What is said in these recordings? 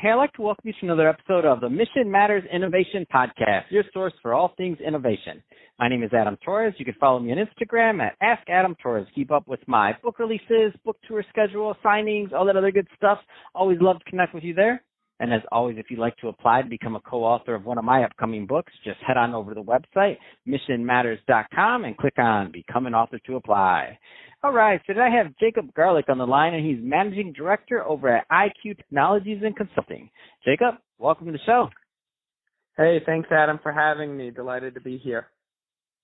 Hey, I'd like to welcome you to another episode of the Mission Matters Innovation Podcast, your source for all things innovation. My name is Adam Torres. You can follow me on Instagram at AskAdamTorres. Keep up with my book releases, book tour schedule, signings, all that other good stuff. Always love to connect with you there. And as always, if you'd like to apply to become a co-author of one of my upcoming books, just head on over to the website, missionmatters.com, and click on Become an Author to apply. All right, so today I have Jacob Garlick on the line, and he's Managing Director over at IQ Technologies and Consulting. Jacob, welcome to the show. Hey, thanks, Adam, for having me. Delighted to be here.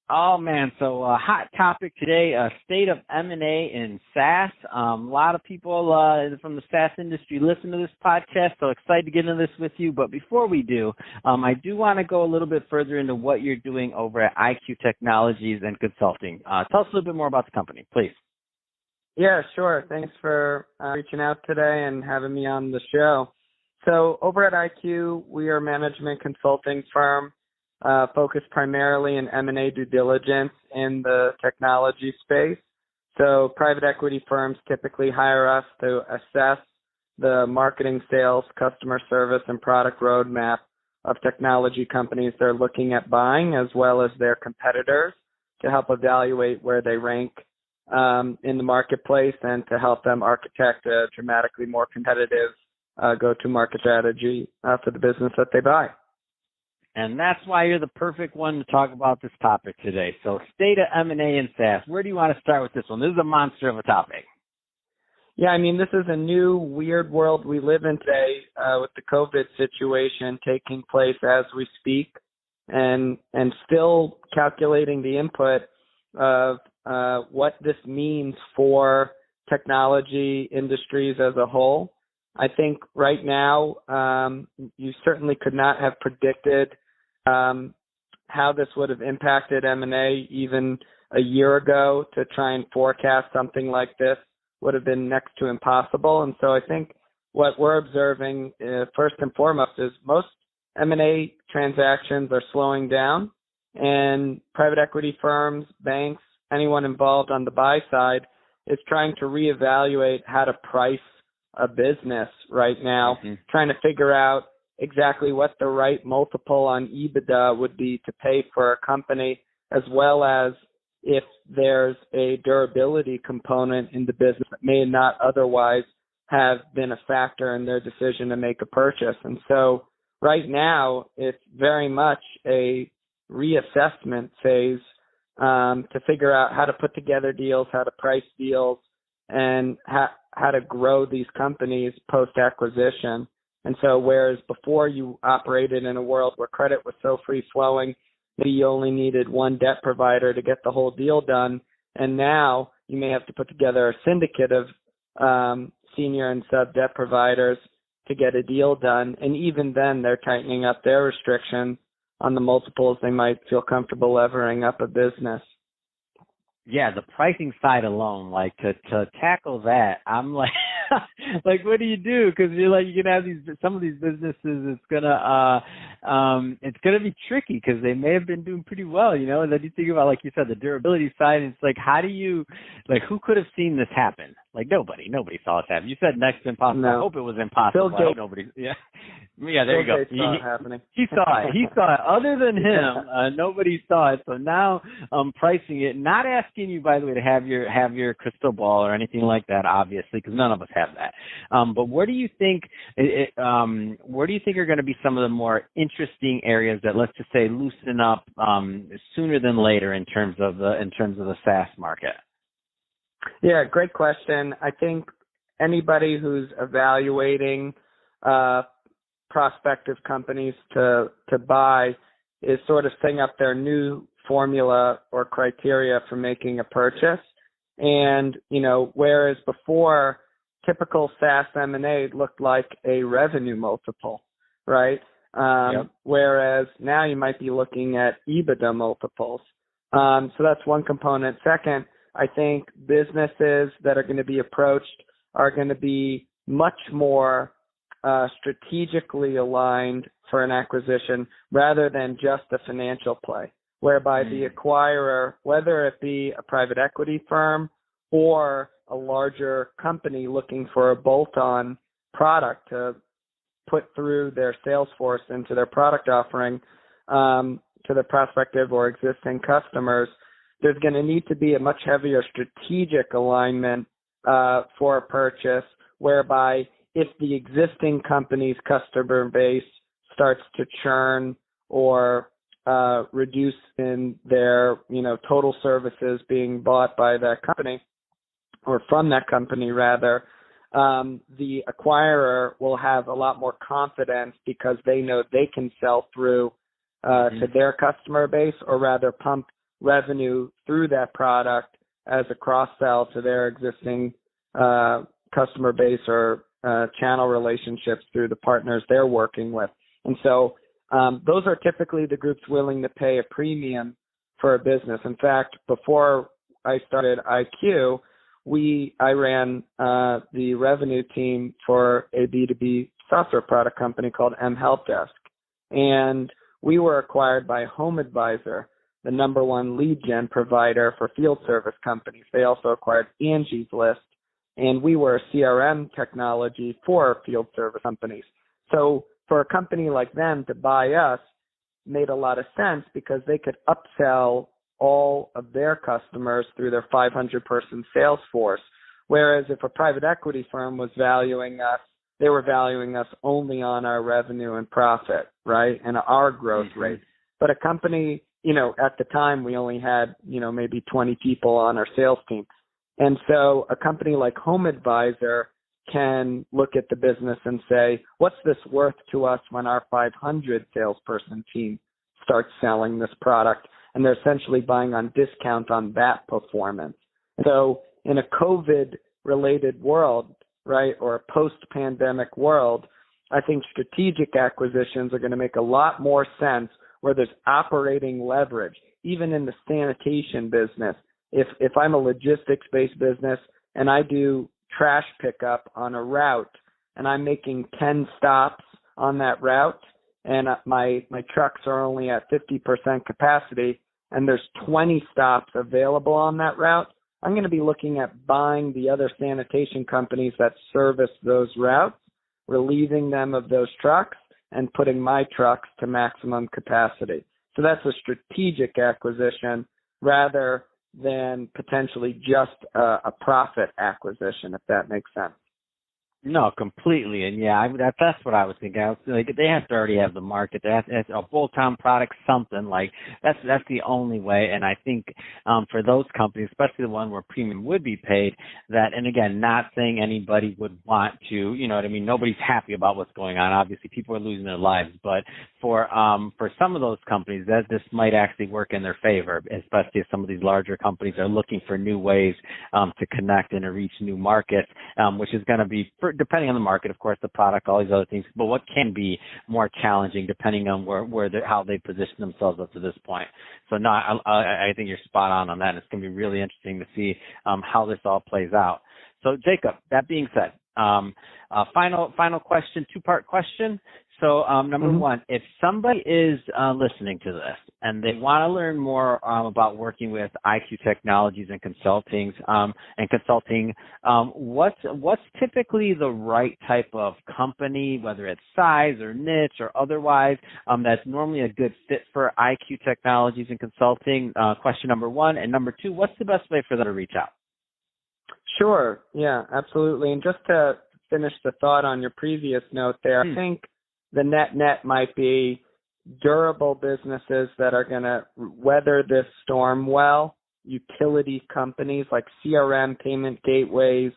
Oh, man, so hot topic today, state of M&A in SaaS. A lot of people from the SaaS industry listen to this podcast, so excited to get into this with you. But before we do, I do want to go a little bit further into what you're doing over at IQ Technologies and Consulting. Tell us a little bit more about the company, please. Yeah, sure. Thanks for reaching out today and having me on the show. So over at IQ, we are a management consulting firm focused primarily in M&A due diligence in the technology space. So private equity firms typically hire us to assess the marketing, sales, customer service, and product roadmap of technology companies they're looking at buying, as well as their competitors, to help evaluate where they rank in the marketplace and to help them architect a dramatically more competitive go-to-market strategy for the business that they buy. And that's why you're the perfect one to talk about this topic today. So state of M&A and SaaS. Where do you want to start with this one? This is a monster of a topic. Yeah, I mean, this is a new, weird world we live in today with the COVID situation taking place as we speak, and still calculating the input of what this means for technology industries as a whole. I think right now you certainly could not have predicted how this would have impacted M&A even a year ago. To try and forecast something like this would have been next to impossible. And so I think what we're observing first and foremost is most M&A transactions are slowing down, and private equity firms, banks, anyone involved on the buy side is trying to reevaluate how to price a business right now, trying to figure out exactly what the right multiple on EBITDA would be to pay for a company, as well as if there's a durability component in the business that may not otherwise have been a factor in their decision to make a purchase. And so right now, it's very much a reassessment phase to figure out how to put together deals, how to price deals, and how to grow these companies post-acquisition. And so whereas before you operated in a world where credit was so free-flowing, maybe you only needed one debt provider to get the whole deal done, and now you may have to put together a syndicate of senior and sub-debt providers to get a deal done. And even then, they're tightening up their restrictions on the multiples they might feel comfortable levering up a business. Yeah, the pricing side alone, like to tackle that, I'm like, like, what do you do? Because you're like, you can have some of these businesses. It's gonna be tricky because they may have been doing pretty well, you know. And then you think about, like you said, the durability side. And it's like, how do you, like, who could have seen this happen? Like nobody saw it happen. You said next to impossible. No. I hope it was impossible. Bill Gates. Nobody. Yeah. Yeah, there you go. Saw it happening. He saw it. He saw it. Other than him, nobody saw it. So now I'm pricing it. Not asking you, by the way, to have your crystal ball or anything like that, obviously, because none of us have that. But where do you think are going to be some of the more interesting areas that, let's just say, loosen up sooner than later in terms of the SaaS market? Yeah, great question. I think anybody who's evaluating prospective companies to buy is sort of setting up their new formula or criteria for making a purchase. And, you know, whereas before typical SaaS M&A looked like a revenue multiple, right? Yep. Whereas now you might be looking at EBITDA multiples. So that's one component. Second, I think businesses that are going to be approached are going to be much more strategically aligned for an acquisition rather than just a financial play, whereby the acquirer, whether it be a private equity firm or a larger company looking for a bolt-on product to put through their sales force into their product offering to their prospective or existing customers, there's going to need to be a much heavier strategic alignment for a purchase, whereby if the existing company's customer base starts to churn or reduce in their, total services being bought by that company, or from that company rather, the acquirer will have a lot more confidence because they know they can sell through to their customer base, or rather pump revenue through that product as a cross-sell to their existing customer base or channel relationships through the partners they're working with. And so those are typically the groups willing to pay a premium for a business. In fact, before I started IQ, I ran the revenue team for a B2B software product company called M Help Desk. And we were acquired by HomeAdvisor, the number one lead gen provider for field service companies. They also acquired Angie's List, and we were a CRM technology for field service companies. So for a company like them to buy us made a lot of sense because they could upsell all of their customers through their 500-person sales force. Whereas if a private equity firm was valuing us, they were valuing us only on our revenue and profit, right, and our growth rate. But a company, at the time we only had, maybe 20 people on our sales team. And so a company like HomeAdvisor can look at the business and say, what's this worth to us when our 500 salesperson team starts selling this product? And they're essentially buying on discount on that performance. So in a COVID-related world, right, or a post-pandemic world, I think strategic acquisitions are going to make a lot more sense where there's operating leverage, even in the sanitation business. If I'm a logistics-based business and I do trash pickup on a route and I'm making 10 stops on that route and my trucks are only at 50% capacity and there's 20 stops available on that route, I'm going to be looking at buying the other sanitation companies that service those routes, relieving them of those trucks, and putting my trucks to maximum capacity. So that's a strategic acquisition rather than potentially just a profit acquisition, if that makes sense. No, completely. And yeah, that's what I was thinking. I was like, they have to already have the market. They have to have a bolt-on product, something like that's the only way. And I think for those companies, especially the one where premium would be paid, that, and again, not saying anybody would want to, you know what I mean? Nobody's happy about what's going on. Obviously, people are losing their lives. But for some of those companies, that this might actually work in their favor, especially if some of these larger companies are looking for new ways to connect and to reach new markets, which is going to be depending on the market, of course, the product, all these other things, but what can be more challenging depending on how they position themselves up to this point. So no, I think you're spot on that. It's going to be really interesting to see how this all plays out. So Jacob, that being said, final question, two-part question. So number one, if somebody is listening to this and they want to learn more about working with IQ Technologies and consulting, what's typically the right type of company, whether it's size or niche or otherwise, that's normally a good fit for IQ Technologies and consulting? Question number one. And number two, what's the best way for them to reach out? Sure. Yeah, absolutely. And just to finish the thought on your previous note there, I think the net might be durable businesses that are going to weather this storm well, utility companies like CRM, payment gateways,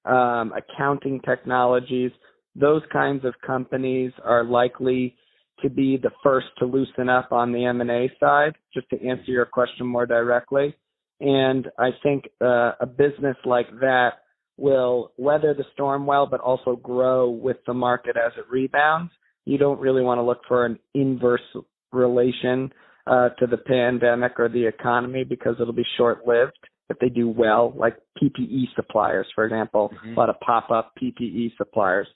accounting technologies. Those kinds of companies are likely to be the first to loosen up on the M&A side, just to answer your question more directly. And I think a business like that will weather the storm well, but also grow with the market as it rebounds. You don't really want to look for an inverse relation to the pandemic or the economy because it'll be short-lived if they do well, like PPE suppliers, for example, a lot of pop-up PPE suppliers,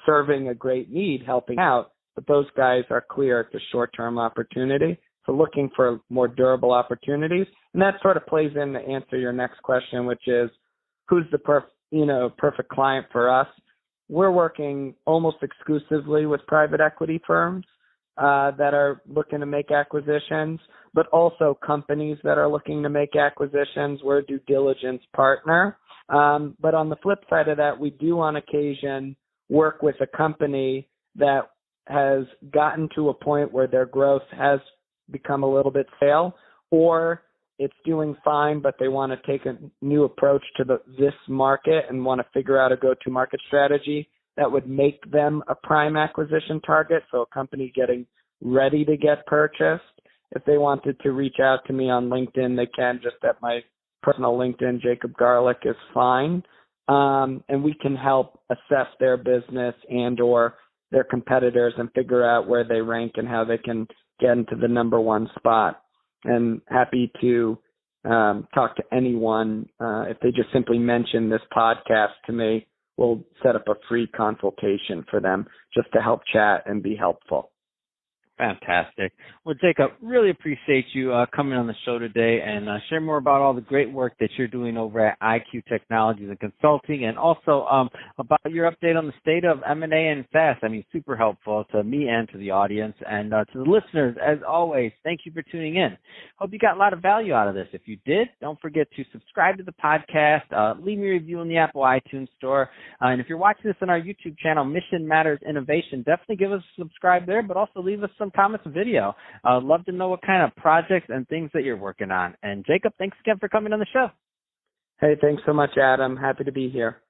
serving a great need, helping out, but those guys are clear at the short-term opportunity. So looking for more durable opportunities. And that sort of plays in to answer your next question, which is who's the perfect client for us? we're working almost exclusively with private equity firms that are looking to make acquisitions, but also companies that are looking to make acquisitions. We're a due diligence partner. But on the flip side of that, we do on occasion work with a company that has gotten to a point where their growth has become a little bit stale, or it's doing fine, but they want to take a new approach to this market and want to figure out a go-to-market strategy that would make them a prime acquisition target. So a company getting ready to get purchased. If they wanted to reach out to me on LinkedIn, they can. Just at my personal LinkedIn, Jacob Garlick is fine. And we can help assess their business and or their competitors and figure out where they rank and how they can get into the number one spot. And happy to talk to anyone. If they just simply mention this podcast to me, we'll set up a free consultation for them just to help chat and be helpful. Fantastic. Well, Jacob, really appreciate you coming on the show today and share more about all the great work that you're doing over at IQ Technologies and Consulting, and also about your update on the state of M&A and SaaS. I mean, super helpful to me and to the audience. And to the listeners, as always, thank you for tuning in. Hope you got a lot of value out of this. If you did, don't forget to subscribe to the podcast, leave me a review in the Apple iTunes store. And if you're watching this on our YouTube channel, Mission Matters Innovation, definitely give us a subscribe there, but also leave us some comments and video. I'd love to know what kind of projects and things that you're working on. And Jacob, thanks again for coming on the show. Hey, thanks so much, Adam. Happy to be here.